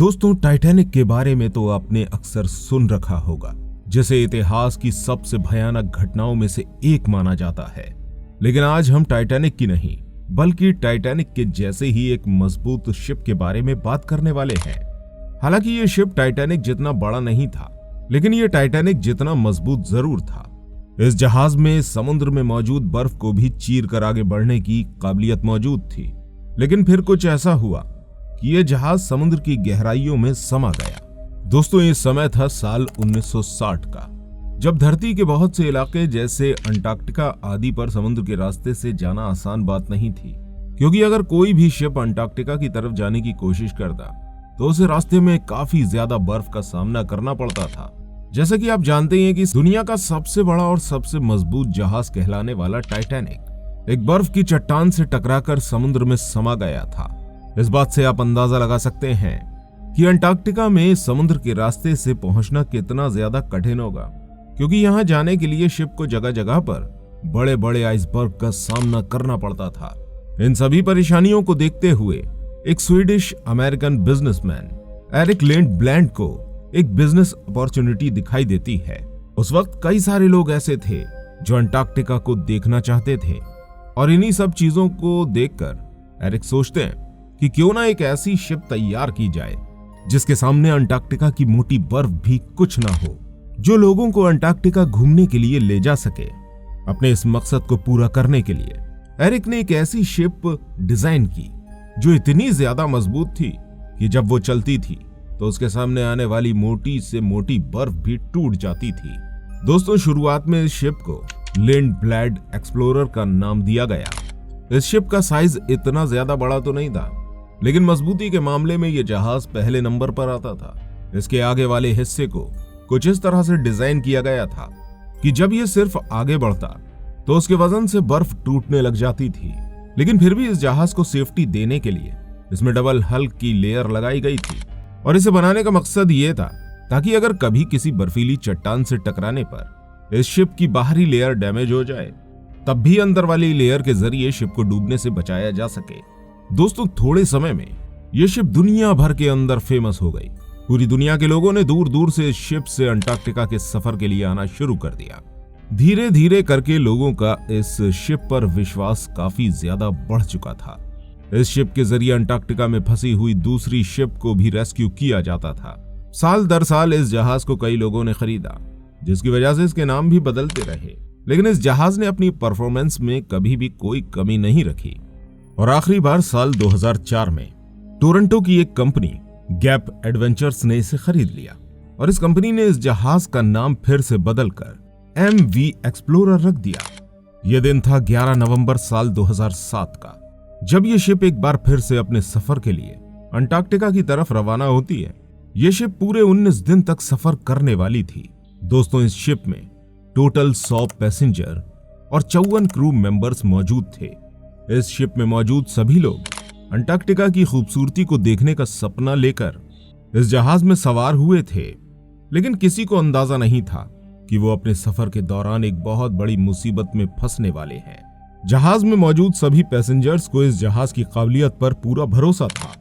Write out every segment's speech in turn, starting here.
दोस्तों, टाइटैनिक के बारे में तो आपने अक्सर सुन रखा होगा, जिसे इतिहास की सबसे भयानक घटनाओं में से एक माना जाता है। लेकिन आज हम टाइटैनिक की नहीं, बल्कि टाइटैनिक के जैसे ही एक मजबूत शिप के बारे में बात करने वाले हैं। हालांकि ये शिप टाइटैनिक जितना बड़ा नहीं था, लेकिन ये टाइटैनिक जितना मजबूत जरूर था। इस जहाज में समुद्र में मौजूद बर्फ को भी चीर कर आगे बढ़ने की काबिलियत मौजूद थी। लेकिन फिर कुछ ऐसा हुआ कि यह जहाज समुद्र की गहराइयों में समा गया। दोस्तों, ये समय था साल 1960 का, जब धरती के बहुत से इलाके जैसे अंटार्कटिका आदि पर समुद्र के रास्ते से जाना आसान बात नहीं थी, क्योंकि अगर कोई भी शिप अंटार्कटिका की तरफ जाने की कोशिश करता तो उसे रास्ते में काफी ज्यादा बर्फ का सामना करना पड़ता था। जैसा कि आप जानते हैं कि दुनिया का सबसे बड़ा और सबसे मजबूत जहाज कहलाने वाला टाइटैनिक एक बर्फ की चट्टान से टकराकर समुद्र में समा गया था। इस बात से आप अंदाजा लगा सकते हैं कि अंटार्कटिका में समुद्र के रास्ते से पहुंचना कितना ज्यादा कठिन होगा, क्योंकि यहां जाने के लिए शिप को जगह जगह पर बड़े बड़े आइसबर्ग का सामना करना पड़ता था। इन सभी परेशानियों को देखते हुए एक स्वीडिश अमेरिकन बिजनेसमैन एरिक लिंडब्लैंड को एक बिजनेस अपॉर्चुनिटी दिखाई देती है। उस वक्त कई सारे लोग ऐसे थे जो अंटार्कटिका को देखना चाहते थे, और इन्हीं सब चीजों को देखकर एरिक सोचते हैं कि क्यों ना एक ऐसी शिप तैयार की जाए जिसके सामने अंटार्कटिका की मोटी बर्फ भी कुछ ना हो, जो लोगों को अंटार्कटिका घूमने के लिए ले जा सके। अपने इस मकसद को पूरा करने के लिए एरिक ने एक ऐसी शिप डिजाइन की जो इतनी ज्यादा मजबूत थी कि जब वो चलती थी तो उसके सामने आने वाली मोटी से मोटी बर्फ भी टूट जाती थी। दोस्तों, शुरुआत में इस शिप को लिंडब्लैंड एक्सप्लोरर का नाम दिया गया। इस शिप का साइज इतना ज्यादा बड़ा तो नहीं था, लेकिन मजबूती के मामले में यह जहाज पहले नंबर पर आता था। इसके आगे वाले हिस्से को कुछ इस तरह से डिजाइन किया गया था कि जब यह सिर्फ आगे बढ़ता तो उसके वजन से बर्फ टूटने लग जाती थी। लेकिन फिर भी इस जहाज को सेफ्टी देने के लिए इसमें डबल हल की लेयर लगाई गई थी, और इसे बनाने का मकसद ये था ताकि अगर कभी किसी बर्फीली चट्टान से टकराने पर इस शिप की बाहरी लेयर डैमेज हो जाए, तब भी अंदर वाली लेयर के जरिए शिप को डूबने से बचाया जा सके। दोस्तों, थोड़े समय में यह शिप दुनिया भर के अंदर फेमस हो गई। पूरी दुनिया के लोगों ने दूर दूर से इस शिप से अंटार्कटिका के सफर के लिए आना शुरू कर दिया। धीरे धीरे करके लोगों का इस शिप पर विश्वास काफी ज्यादा बढ़ चुका था। इस शिप के जरिए अंटार्कटिका में फंसी हुई दूसरी शिप को भी रेस्क्यू किया जाता था। साल दर साल इस जहाज को कई लोगों ने खरीदा, जिसकी वजह से इसके नाम भी बदलते रहे। लेकिन इस जहाज ने अपनी परफॉर्मेंस में कभी भी कोई कमी नहीं रखी, और आखिरी बार साल 2004 में टोरंटो की एक कंपनी गैप एडवेंचर्स ने इसे खरीद लिया, और इस कंपनी ने इस जहाज का नाम फिर से बदलकर MV एक्सप्लोरर रख दिया। यह दिन था 11 नवंबर साल 2007 का, जब यह शिप एक बार फिर से अपने सफर के लिए अंटार्कटिका की तरफ रवाना होती है। यह शिप पूरे 19 दिन तक सफर करने वाली थी। दोस्तों, इस शिप में टोटल 100 पैसेंजर और 54 क्रू मेंबर्स मौजूद थे। इस शिप में मौजूद सभी लोग अंटार्कटिका की खूबसूरती को देखने का सपना लेकर इस जहाज में सवार हुए थे, लेकिन किसी को अंदाजा नहीं था कि वो अपने सफर के दौरान एक बहुत बड़ी मुसीबत में फंसने वाले हैं। जहाज में मौजूद सभी पैसेंजर्स को इस जहाज की काबिलियत पर पूरा भरोसा था।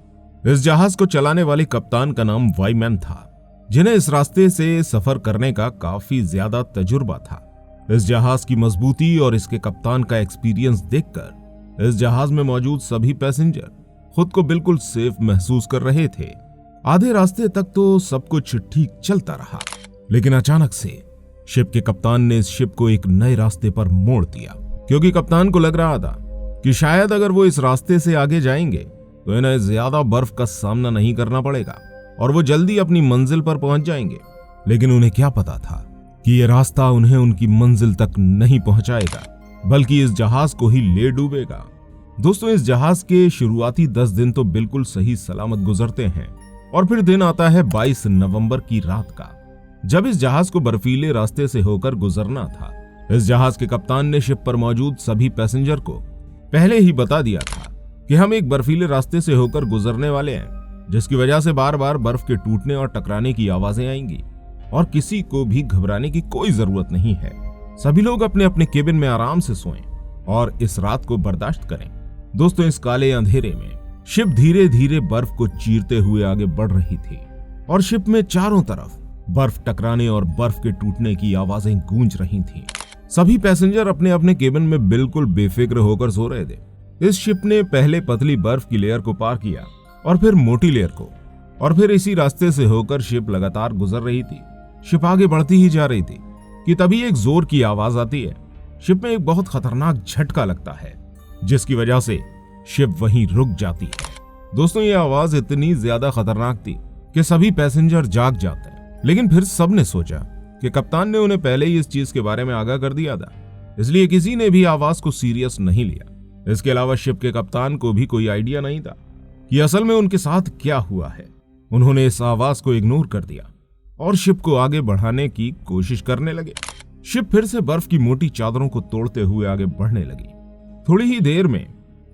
इस जहाज को चलाने वाले कप्तान का नाम वाईमैन था, जिन्हें इस रास्ते से सफर करने का काफी ज्यादा तजुर्बा था। इस जहाज की मजबूती और इसके कप्तान का एक्सपीरियंस देखकर इस जहाज में मौजूद सभी पैसेंजर खुद को बिल्कुल सेफ महसूस कर रहे थे। आधे रास्ते तक तो सब कुछ ठीक चलता रहा, लेकिन अचानक से शिप के कप्तान ने इस शिप को एक नए रास्ते पर मोड़ दिया, क्योंकि कप्तान को लग रहा था कि शायद अगर वो इस रास्ते से आगे जाएंगे तो इन्हें ज्यादा बर्फ का सामना नहीं करना पड़ेगा और वो जल्दी अपनी मंजिल पर पहुंच जाएंगे। लेकिन उन्हें क्या पता था कि यह रास्ता उन्हें उनकी मंजिल तक नहीं पहुंचाएगा, बल्कि इस जहाज को ही ले डूबेगा। दोस्तों, इस जहाज के शुरुआती 10 दिन तो बिल्कुल सही सलामत गुजरते हैं, और फिर दिन आता है 22 नवंबर की रात का, जब इस जहाज को बर्फीले रास्ते से होकर गुजरना था। इस जहाज के कप्तान ने शिप पर मौजूद सभी पैसेंजर को पहले ही बता दिया था कि हम एक बर्फीले रास्ते से होकर गुजरने वाले हैं, जिसकी वजह से बार बार बर्फ के टूटने और टकराने की आवाजें आएंगी, और किसी को भी घबराने की कोई जरूरत नहीं है। सभी लोग अपने अपने केबिन में आराम से सोएं और इस रात को बर्दाश्त करें। दोस्तों, इस काले अंधेरे में शिप धीरे धीरे बर्फ को चीरते हुए आगे बढ़ रही थी और शिप में चारों तरफ बर्फ टकराने और बर्फ के टूटने की आवाजें गूंज रही थीं। सभी पैसेंजर अपने अपने केबिन में बिल्कुल बेफिक्र होकर सो रहे थे। इस शिप ने पहले पतली बर्फ की लेयर को पार किया और फिर मोटी लेयर को, और फिर इसी रास्ते से होकर शिप लगातार गुजर रही थी। शिप आगे बढ़ती ही जा रही थी कि तभी एक जोर की आवाज आती है। शिप में एक बहुत खतरनाक झटका लगता है जिसकी वजह से शिप वहीं रुक जाती है। दोस्तों, ये आवाज इतनी ज्यादा खतरनाक थी कि सभी पैसेंजर जाग जाते हैं, लेकिन फिर सबने सोचा कि कप्तान ने उन्हें पहले ही इस चीज के बारे में आगाह कर दिया था, इसलिए किसी ने भी आवाज को सीरियस नहीं लिया। इसके अलावा शिप के कप्तान को भी कोई आइडिया नहीं था कि असल में उनके साथ क्या हुआ है। उन्होंने इस आवाज को इग्नोर कर दिया और शिप को आगे बढ़ाने की कोशिश करने लगे। शिप फिर से बर्फ की मोटी चादरों को तोड़ते हुए आगे बढ़ने लगी। थोड़ी ही देर में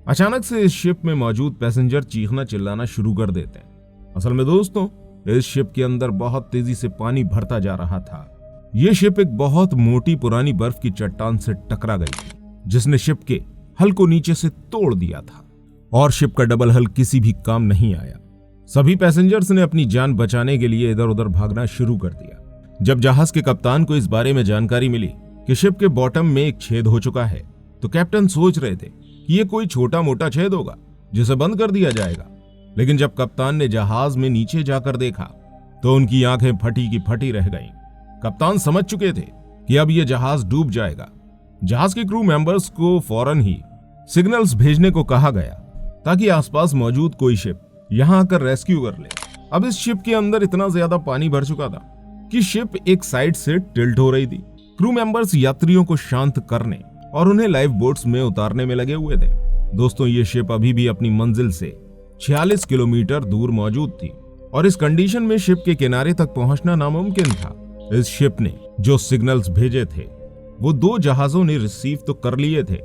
अचानक से इस शिप में मौजूद पैसेंजर चीखना चिल्लाना शुरू कर देते हैं। असल में दोस्तों, इस शिप के अंदर बहुत तेजी से पानी भरता जा रहा था। यह शिप एक बहुत मोटी पुरानी बर्फ की चट्टान से टकरा गई थी जिसने शिप के हल को नीचे से तोड़ दिया था और शिप का डबल हल किसी भी काम नहीं आया। सभी पैसेंजर्स ने अपनी जान बचाने के लिए इधर उधर भागना शुरू कर दिया। जब जहाज के कप्तान को इस बारे में जानकारी मिली कि शिप के बॉटम में एक छेद हो चुका है, तो कैप्टन सोच रहे थे कि ये कोई छोटा मोटा छेद होगा जिसे बंद कर दिया जाएगा। लेकिन जब कप्तान ने जहाज में नीचे जाकर देखा तो उनकी आंखें फटी की फटी रह गईं। कप्तान समझ चुके थे कि अब यह जहाज डूब जाएगा। जहाज के क्रू मेंबर्स को फौरन ही सिग्नल्स भेजने को कहा गया ताकि आसपास मौजूद कोई शिप यहां आकर रेस्क्यू कर ले। अब इस शिप के अंदर इतना ज्यादा पानी भर चुका था कि शिप एक साइड से टिल्ट हो रही थी। क्रू मेंबर्स यात्रियों को शांत करने और उन्हें लाइफ बोट्स में उतारने में लगे हुए थे। दोस्तों, ये शिप अभी भी अपनी मंजिल से 46 किलोमीटर दूर मौजूद थी और इस कंडीशन में शिप के किनारे तक पहुंचना नामुमकिन था। इस शिप ने जो सिग्नल्स भेजे थे वो 2 जहाजों ने रिसीव तो कर लिए थे,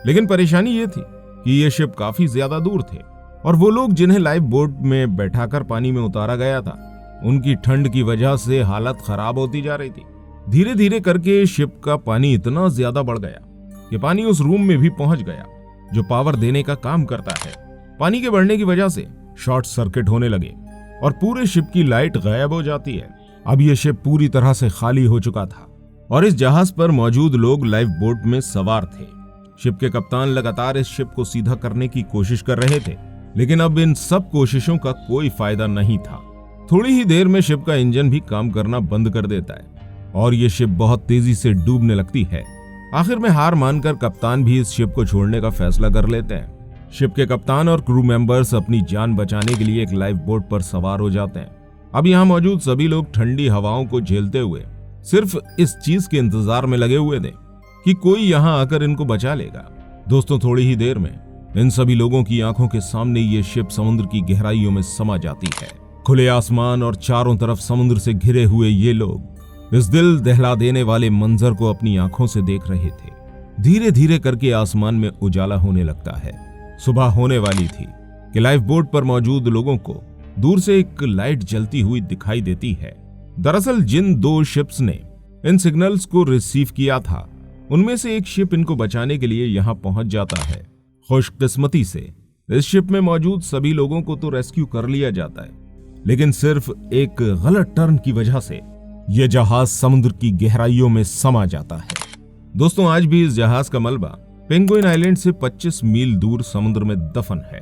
लेकिन परेशानी ये थी कि ये शिप काफी ज्यादा दूर थे और वो लोग जिन्हें लाइफ बोट में बैठाकर पानी में उतारा गया था, उनकी ठंड की वजह से हालत खराब होती जा रही थी। धीरे धीरे करके शिप का पानी इतना ज्यादा बढ़ गया कि पानी उस रूम में भी पहुंच गया जो पावर देने का काम करता है। पानी के बढ़ने की वजह से शॉर्ट सर्किट होने लगे और पूरे शिप की लाइट गायब हो जाती है। अब यह शिप पूरी तरह से खाली हो चुका था और इस जहाज पर मौजूद लोग लाइफ बोट में सवार थे। शिप के कप्तान लगातार इस शिप को सीधा करने की कोशिश कर रहे थे, लेकिन अब इन सब कोशिशों का कोई फायदा नहीं था। थोड़ी ही देर में शिप का इंजन भी काम करना बंद कर देता है और ये शिप बहुत तेजी से डूबने लगती है। आखिर में हार मानकर कप्तान भी इस शिप को छोड़ने का फैसला कर लेते हैं। शिप के कप्तान और क्रू मेंबर्स अपनी जान बचाने के लिए एक लाइफ बोट पर सवार हो जाते हैं। अब यहाँ मौजूद सभी लोग ठंडी हवाओं को झेलते हुए सिर्फ इस चीज के इंतजार में लगे हुए थे कि कोई यहाँ आकर इनको बचा लेगा। दोस्तों, थोड़ी ही देर में इन सभी लोगों की आंखों के सामने ये शिप समुद्र की गहराइयों में समा जाती है। खुले आसमान और चारों तरफ समुद्र से घिरे हुए ये लोग इस दिल दहला देने वाले मंजर को अपनी आंखों से देख रहे थे। धीरे धीरे करके आसमान में उजाला होने लगता है। सुबह होने वाली थी कि लाइफ बोट पर मौजूद लोगों को दूर से एक लाइट जलती हुई दिखाई देती है। दरअसल जिन 2 शिप्स ने इन सिग्नल्स को रिसीव किया था, उनमें से एक शिप इनको बचाने के लिए यहां पहुंच जाता है। खुशकिस्मती से इस शिप में मौजूद सभी लोगों को तो रेस्क्यू कर लिया जाता है, लेकिन सिर्फ एक गलत टर्न की वजह से यह जहाज समुद्र की गहराइयों में समा जाता है। दोस्तों, आज भी इस जहाज का मलबा पेंगुइन आइलैंड से 25 मील दूर समुद्र में दफन है।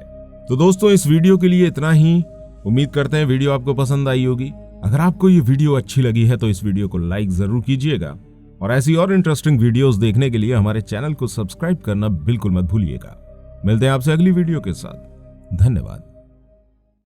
तो दोस्तों, इस वीडियो के लिए इतना ही। उम्मीद करते हैं वीडियो आपको पसंद आई होगी। अगर आपको ये वीडियो अच्छी लगी है तो इस वीडियो को लाइक जरूर कीजिएगा और ऐसी और इंटरेस्टिंग वीडियोस देखने के लिए हमारे चैनल को सब्सक्राइब करना बिल्कुल मत भूलिएगा। मिलते हैं आपसे अगली वीडियो के साथ। धन्यवाद।